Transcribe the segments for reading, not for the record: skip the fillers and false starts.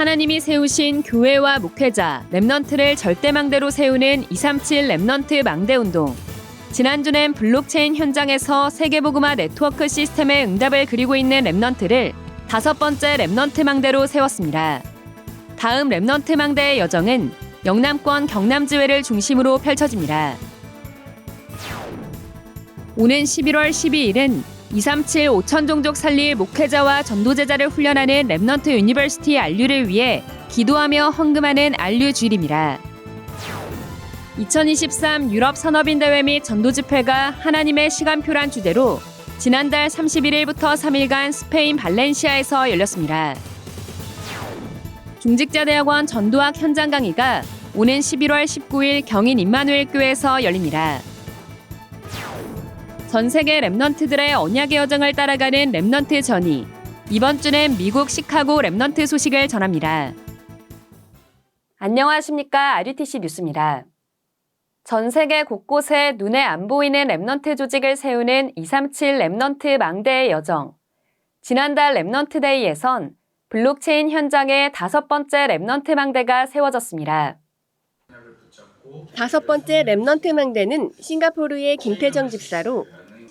하나님이 세우신 교회와 목회자, 랩넌트를 절대망대로 세우는 237 랩넌트 망대운동. 지난주엔 블록체인 현장에서 세계복음화 네트워크 시스템의 응답을 그리고 있는 랩넌트를 5번째 랩넌트 망대로 세웠습니다. 다음 랩넌트 망대의 여정은 영남권 경남지회를 중심으로 펼쳐집니다. 오는 11월 12일은 237 5천 종족 살릴 목회자와 전도제자를 훈련하는 랩넌트 유니버시티 안류를 위해 기도하며 헌금하는 안류 주일입니다. 2023 유럽 산업인 대회 및 전도집회가 하나님의 시간표란 주제로 지난달 31일부터 3일간 스페인 발렌시아에서 열렸습니다. 중직자대학원 전도학 현장 강의가 오는 11월 19일 경인 임마누엘 교회에서 열립니다. 전 세계 랩넌트들의 언약의 여정을 따라가는 랩넌트 전이 이번 주는 미국 시카고 랩넌트 소식을 전합니다. 안녕하십니까. RUTC 뉴스입니다. 전 세계 곳곳에 눈에 안 보이는 랩넌트 조직을 세우는 237 랩넌트 망대의 여정. 지난달 랩넌트 데이에선 블록체인 현장에 5번째 랩넌트 망대가 세워졌습니다. 5번째 랩넌트 망대는 싱가포르의 김태정 집사로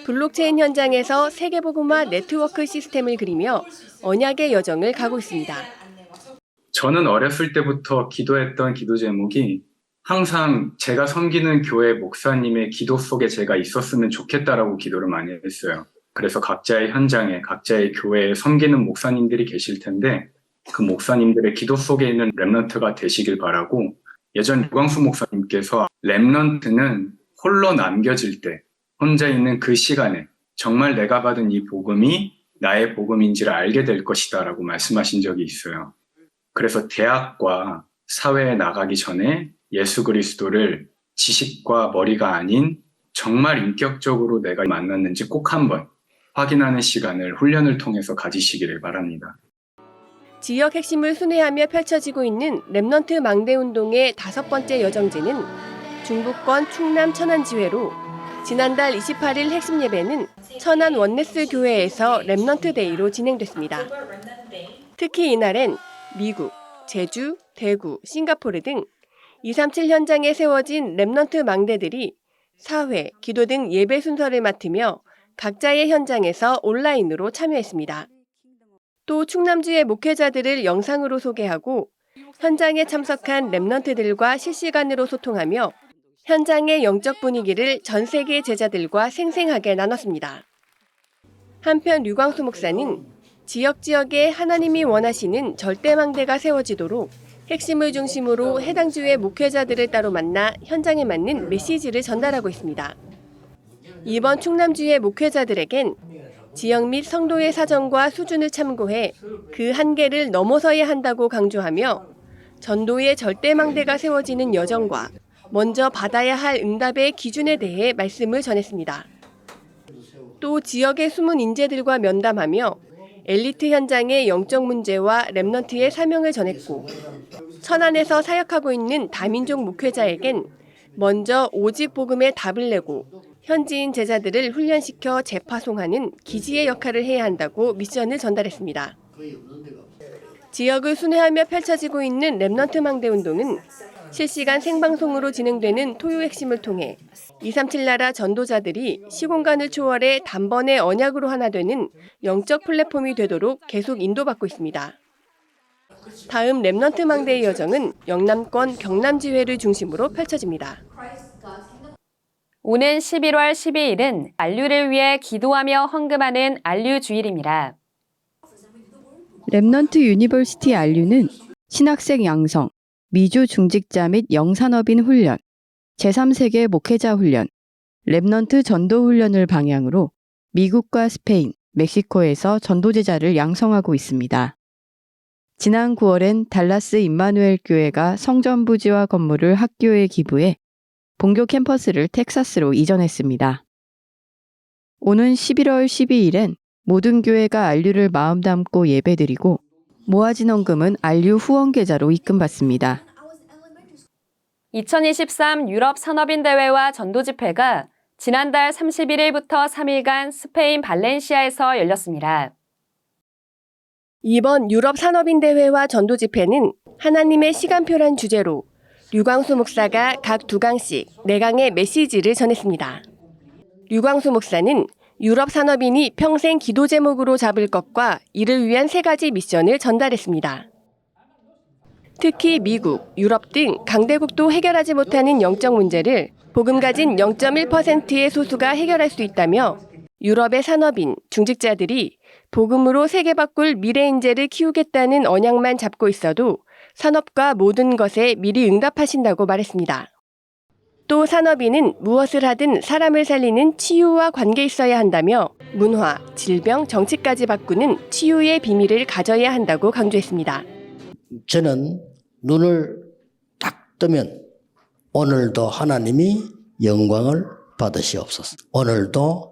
블록체인 현장에서 세계복음화 네트워크 시스템을 그리며 언약의 여정을 가고 있습니다. 저는 어렸을 때부터 기도했던 기도 제목이 항상 제가 섬기는 교회 목사님의 기도 속에 제가 있었으면 좋겠다라고 기도를 많이 했어요. 그래서 각자의 현장에, 각자의 교회에 섬기는 목사님들이 계실 텐데 그 목사님들의 기도 속에 있는 랩넌트가 되시길 바라고 예전 유광수 목사님께서 랩넌트는 홀로 남겨질 때 혼자 있는 그 시간에 정말 내가 받은 이 복음이 나의 복음인지를 알게 될 것이다 라고 말씀하신 적이 있어요. 그래서 대학과 사회에 나가기 전에 예수 그리스도를 지식과 머리가 아닌 정말 인격적으로 내가 만났는지 꼭 한번 확인하는 시간을 훈련을 통해서 가지시기를 바랍니다. 지역 핵심을 순회하며 펼쳐지고 있는 랩넌트 망대운동의 5번째 여정지는 중부권 충남 천안지회로 지난달 28일 핵심 예배는 천안 원네스 교회에서 랩넌트 데이로 진행됐습니다. 특히 이날엔 미국, 제주, 대구, 싱가포르 등 237 현장에 세워진 랩넌트 망대들이 사회, 기도 등 예배 순서를 맡으며 각자의 현장에서 온라인으로 참여했습니다. 또 충남주의 목회자들을 영상으로 소개하고 현장에 참석한 랩넌트들과 실시간으로 소통하며 현장의 영적 분위기를 전 세계 제자들과 생생하게 나눴습니다. 한편 류광수 목사는 지역에 하나님이 원하시는 절대망대가 세워지도록 핵심을 중심으로 해당 주의 목회자들을 따로 만나 현장에 맞는 메시지를 전달하고 있습니다. 이번 충남주의 목회자들에겐 지역 및 성도의 사정과 수준을 참고해 그 한계를 넘어서야 한다고 강조하며 전도의 절대망대가 세워지는 여정과 먼저 받아야 할 응답의 기준에 대해 말씀을 전했습니다. 또 지역의 숨은 인재들과 면담하며 엘리트 현장의 영적 문제와 랩넌트의 사명을 전했고 천안에서 사역하고 있는 다민족 목회자에겐 먼저 오직 복음에 답을 내고 현지인 제자들을 훈련시켜 재파송하는 기지의 역할을 해야 한다고 미션을 전달했습니다. 지역을 순회하며 펼쳐지고 있는 랩넌트 망대 운동은 실시간 생방송으로 진행되는 토요 핵심을 통해 237 나라 전도자들이 시공간을 초월해 단번에 언약으로 하나 되는 영적 플랫폼이 되도록 계속 인도받고 있습니다. 다음 랩넌트 망대의 여정은 영남권 경남지회를 중심으로 펼쳐집니다. 오는 11월 12일은 안류를 위해 기도하며 헌금하는 안류 주일입니다. 랩넌트 유니버시티 안류는 신학생 양성, 미주 중직자 및 영산업인 훈련, 제3세계 목회자 훈련, 랩넌트 전도 훈련을 방향으로 미국과 스페인, 멕시코에서 전도제자를 양성하고 있습니다. 지난 9월엔 달라스 임마누엘 교회가 성전 부지와 건물을 학교에 기부해 본교 캠퍼스를 텍사스로 이전했습니다. 오는 11월 12일엔 모든 교회가 안류를 마음 담고 예배드리고 모아진 헌금은 안류 후원 계좌로 입금받습니다. 2023 유럽 산업인 대회와 전도집회가 지난달 31일부터 3일간 스페인 발렌시아에서 열렸습니다. 이번 유럽 산업인 대회와 전도 집회는 하나님의 시간표란 주제로 류광수 목사가 각 2강씩 4강의 메시지를 전했습니다. 류광수 목사는 유럽 산업인이 평생 기도 제목으로 잡을 것과 이를 위한 3가지 미션을 전달했습니다. 특히 미국, 유럽 등 강대국도 해결하지 못하는 영적 문제를 복음 가진 0.1%의 소수가 해결할 수 있다며 유럽의 산업인, 중직자들이 복음으로 세계 바꿀 미래 인재를 키우겠다는 언약만 잡고 있어도 산업과 모든 것에 미리 응답하신다고 말했습니다. 또 산업인은 무엇을 하든 사람을 살리는 치유와 관계 있어야 한다며 문화, 질병, 정치까지 바꾸는 치유의 비밀을 가져야 한다고 강조했습니다. 저는 눈을 딱 뜨면 오늘도 하나님이 영광을 받으시옵소서. 오늘도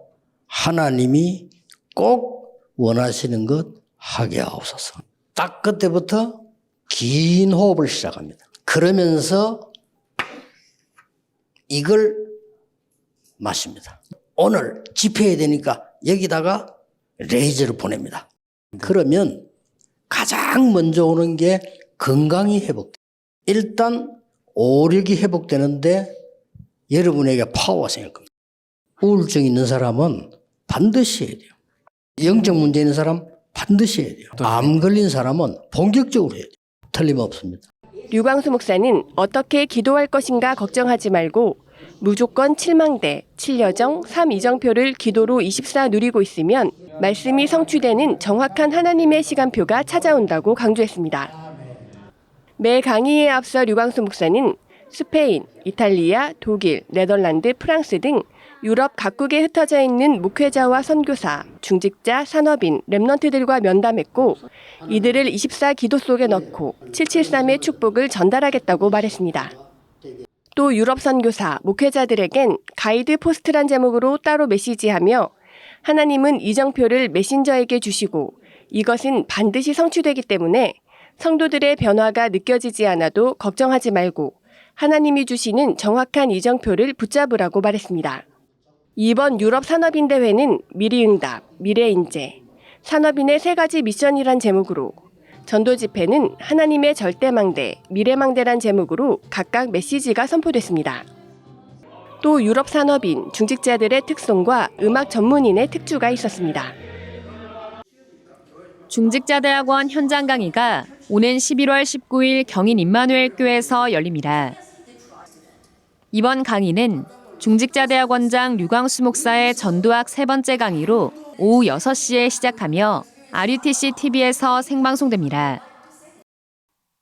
하나님이 꼭 원하시는 것 하게 하옵소서. 딱 그때부터 긴 호흡을 시작합니다. 그러면서 이걸 마십니다. 오늘 집회해야 되니까 여기다가 레이저를 보냅니다. 그러면 가장 먼저 오는 게 건강이 회복돼요. 일단 오력이 회복되는데 여러분에게 파워가 생길 겁니다. 우울증 있는 사람은 반드시 해야 돼요. 영적 문제 있는 사람 반드시 해야 돼요. 암 걸린 사람은 본격적으로 해야 돼요. 틀림없습니다. 류광수 목사는 어떻게 기도할 것인가 걱정하지 말고 무조건 7망대, 7여정, 3이정표를 기도로 24 누리고 있으면 말씀이 성취되는 정확한 하나님의 시간표가 찾아온다고 강조했습니다. 매 강의에 앞서 류광수 목사는 스페인, 이탈리아, 독일, 네덜란드, 프랑스 등 유럽 각국에 흩어져 있는 목회자와 선교사, 중직자, 산업인, 렘넌트들과 면담했고 이들을 24 기도 속에 넣고 773의 축복을 전달하겠다고 말했습니다. 또 유럽 선교사, 목회자들에겐 가이드 포스트란 제목으로 따로 메시지하며 하나님은 이정표를 메신저에게 주시고 이것은 반드시 성취되기 때문에 성도들의 변화가 느껴지지 않아도 걱정하지 말고 하나님이 주시는 정확한 이정표를 붙잡으라고 말했습니다. 이번 유럽 산업인 대회는 미리응답, 미래인재, 산업인의 3가지 미션이란 제목으로 전도 집회는 하나님의 절대망대, 미래망대란 제목으로 각각 메시지가 선포됐습니다. 또 유럽 산업인, 중직자들의 특성과 음악 전문인의 특주가 있었습니다. 중직자대학원 현장 강의가 오는 11월 19일 경인 임마누엘 교회에서 열립니다. 이번 강의는 중직자대학원장 류광수 목사의 전도학 3번째 강의로 오후 6시에 시작하며 RUTC TV에서 생방송됩니다.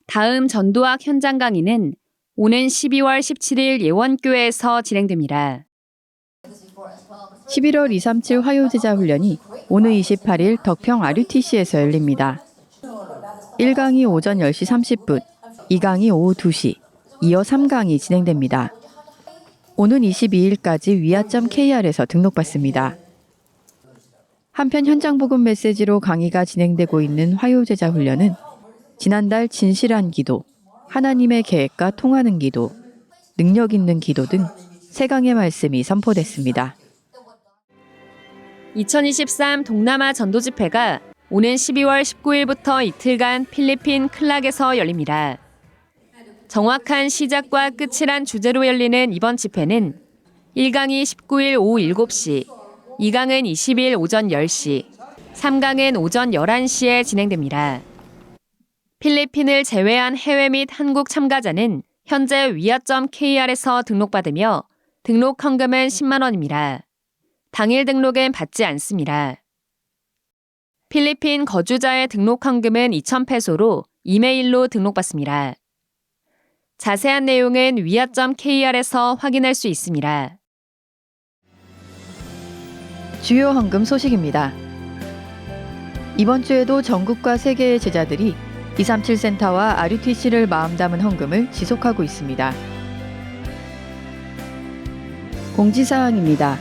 다음 전도학 현장 강의는 오는 12월 17일 예원교회에서 진행됩니다. 11월 237 화요제자 훈련이 오늘 28일 덕평 RUTC에서 열립니다. 1강이 오전 10시 30분, 2강이 오후 2시, 이어 3강이 진행됩니다. 오는 22일까지 위아.kr에서 등록받습니다. 한편 현장 복음 메시지로 강의가 진행되고 있는 화요제자 훈련은 지난달 진실한 기도, 하나님의 계획과 통하는 기도, 능력 있는 기도 등 3강의 말씀이 선포됐습니다. 2023 동남아 전도 집회가 오는 12월 19일부터 이틀간 필리핀 클락에서 열립니다. 정확한 시작과 끝이란 주제로 열리는 이번 집회는 1강이 19일 오후 7시, 2강은 20일 오전 10시, 3강은 오전 11시에 진행됩니다. 필리핀을 제외한 해외 및 한국 참가자는 현재 위아.kr에서 등록받으며 등록 헌금은 10만 원입니다. 당일 등록은 받지 않습니다. 필리핀 거주자의 등록 헌금은 2,000페소로 이메일로 등록받습니다. 자세한 내용은 위아.kr에서 확인할 수 있습니다. 주요 헌금 소식입니다. 이번 주에도 전국과 세계의 제자들이 237 센터와 RUTC를 마음 담은 헌금을 지속하고 있습니다. 공지사항입니다.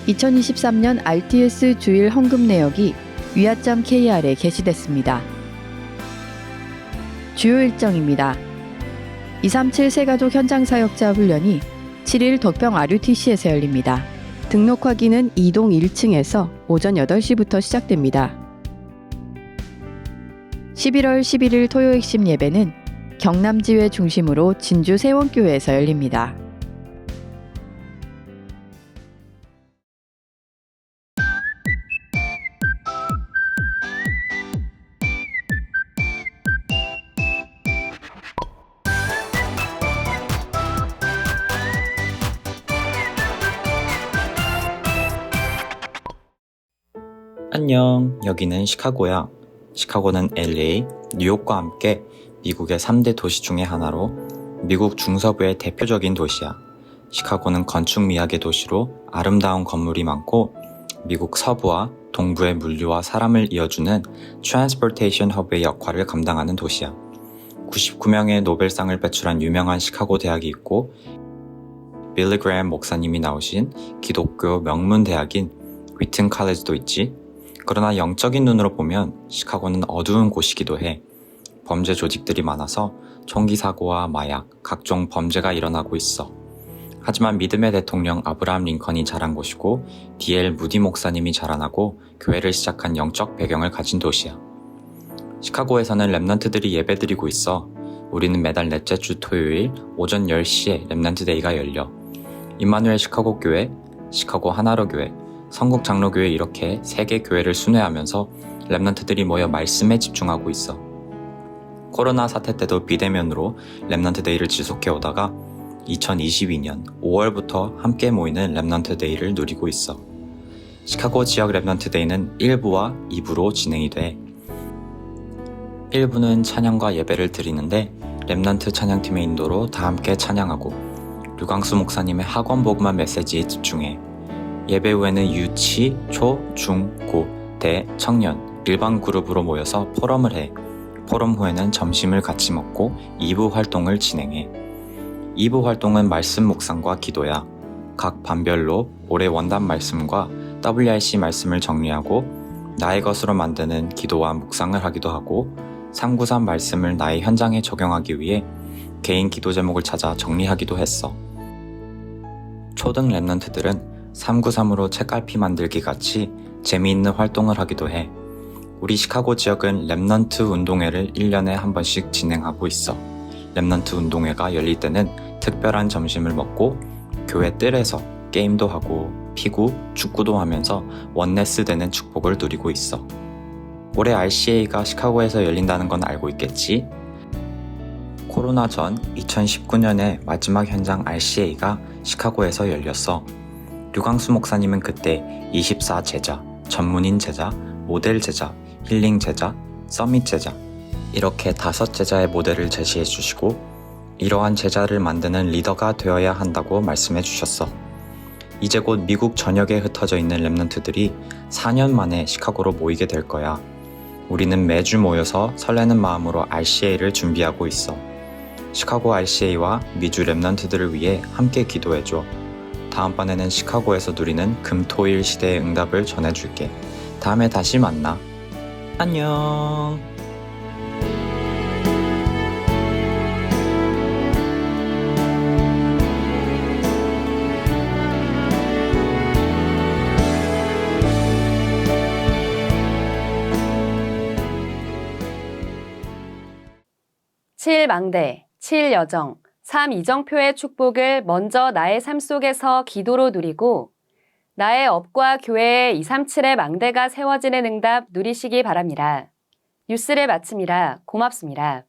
2023년 RTS 주일 헌금 내역이 위아.kr에 게시됐습니다. 주요 일정입니다. 237 새가족 현장 사역자 훈련이 7일 덕평 RUTC에서 열립니다. 등록 확인은 2동 1층에서 오전 8시부터 시작됩니다. 11월 11일 토요 핵심 예배는 경남지회 중심으로 진주 세원교회에서 열립니다. 안녕, 여기는 시카고야. 시카고는 LA, 뉴욕과 함께 미국의 3대 도시 중의 하나로 미국 중서부의 대표적인 도시야. 시카고는 건축 미학의 도시로 아름다운 건물이 많고 미국 서부와 동부의 물류와 사람을 이어주는 트랜스포테이션 허브의 역할을 감당하는 도시야. 99명의 노벨상을 배출한 유명한 시카고 대학이 있고 빌리 그레엄 목사님이 나오신 기독교 명문 대학인 위튼 칼리지도 있지. 그러나 영적인 눈으로 보면 시카고는 어두운 곳이기도 해. 범죄 조직들이 많아서 총기 사고와 마약, 각종 범죄가 일어나고 있어. 하지만 믿음의 대통령 아브라함 링컨이 자란 곳이고 D.L. 무디 목사님이 자라나고 교회를 시작한 영적 배경을 가진 도시야. 시카고에서는 랩넌트들이 예배드리고 있어. 우리는 매달 넷째 주 토요일 오전 10시에 랩넌트 데이가 열려. 임마누엘 시카고 교회, 시카고 하나로 교회, 성국 장로교회 이렇게 3개 교회를 순회하면서 랩넌트들이 모여 말씀에 집중하고 있어. 코로나 사태 때도 비대면으로 랩넌트 데이를 지속해 오다가 2022년 5월부터 함께 모이는 랩넌트 데이를 누리고 있어. 시카고 지역 랩넌트 데이는 1부와 2부로 진행이 돼. 1부는 찬양과 예배를 드리는데 랩넌트 찬양팀의 인도로 다 함께 찬양하고 류광수 목사님의 학원 복음화 메시지에 집중해. 예배 후에는 유치, 초, 중, 고, 대, 청년, 일반 그룹으로 모여서 포럼을 해. 포럼 후에는 점심을 같이 먹고 2부 활동을 진행해. 2부 활동은 말씀 묵상과 기도야. 각 반별로 올해 원단 말씀과 WRC 말씀을 정리하고 나의 것으로 만드는 기도와 묵상을 하기도 하고 393 말씀을 나의 현장에 적용하기 위해 개인 기도 제목을 찾아 정리하기도 했어. 초등 랩넌트들은 393으로 책갈피 만들기 같이 재미있는 활동을 하기도 해. 우리 시카고 지역은 랩넌트 운동회를 1년에 한 번씩 진행하고 있어. 랩넌트 운동회가 열릴 때는 특별한 점심을 먹고 교회 뜰에서 게임도 하고 피구, 축구도 하면서 원네스 되는 축복을 누리고 있어. 올해 RCA가 시카고에서 열린다는 건 알고 있겠지? 코로나 전 2019년에 마지막 현장 RCA가 시카고에서 열렸어. 류광수 목사님은 그때 24 제자, 전문인 제자, 모델 제자, 힐링 제자, 서밋 제자 이렇게 5 제자의 모델을 제시해 주시고 이러한 제자를 만드는 리더가 되어야 한다고 말씀해 주셨어. 이제 곧 미국 전역에 흩어져 있는 랩넌트들이 4년 만에 시카고로 모이게 될 거야. 우리는 매주 모여서 설레는 마음으로 RCA를 준비하고 있어. 시카고 RCA와 미주 랩넌트들을 위해 함께 기도해줘. 다음번에는 시카고에서 누리는 금토일 시대의 응답을 전해줄게. 다음에 다시 만나. 안녕. 칠망대, 칠여정, 3 이정표의 축복을 먼저 나의 삶 속에서 기도로 누리고 나의 업과 교회에 237의 망대가 세워지는 응답 누리시기 바랍니다. 뉴스를 마칩니다. 고맙습니다.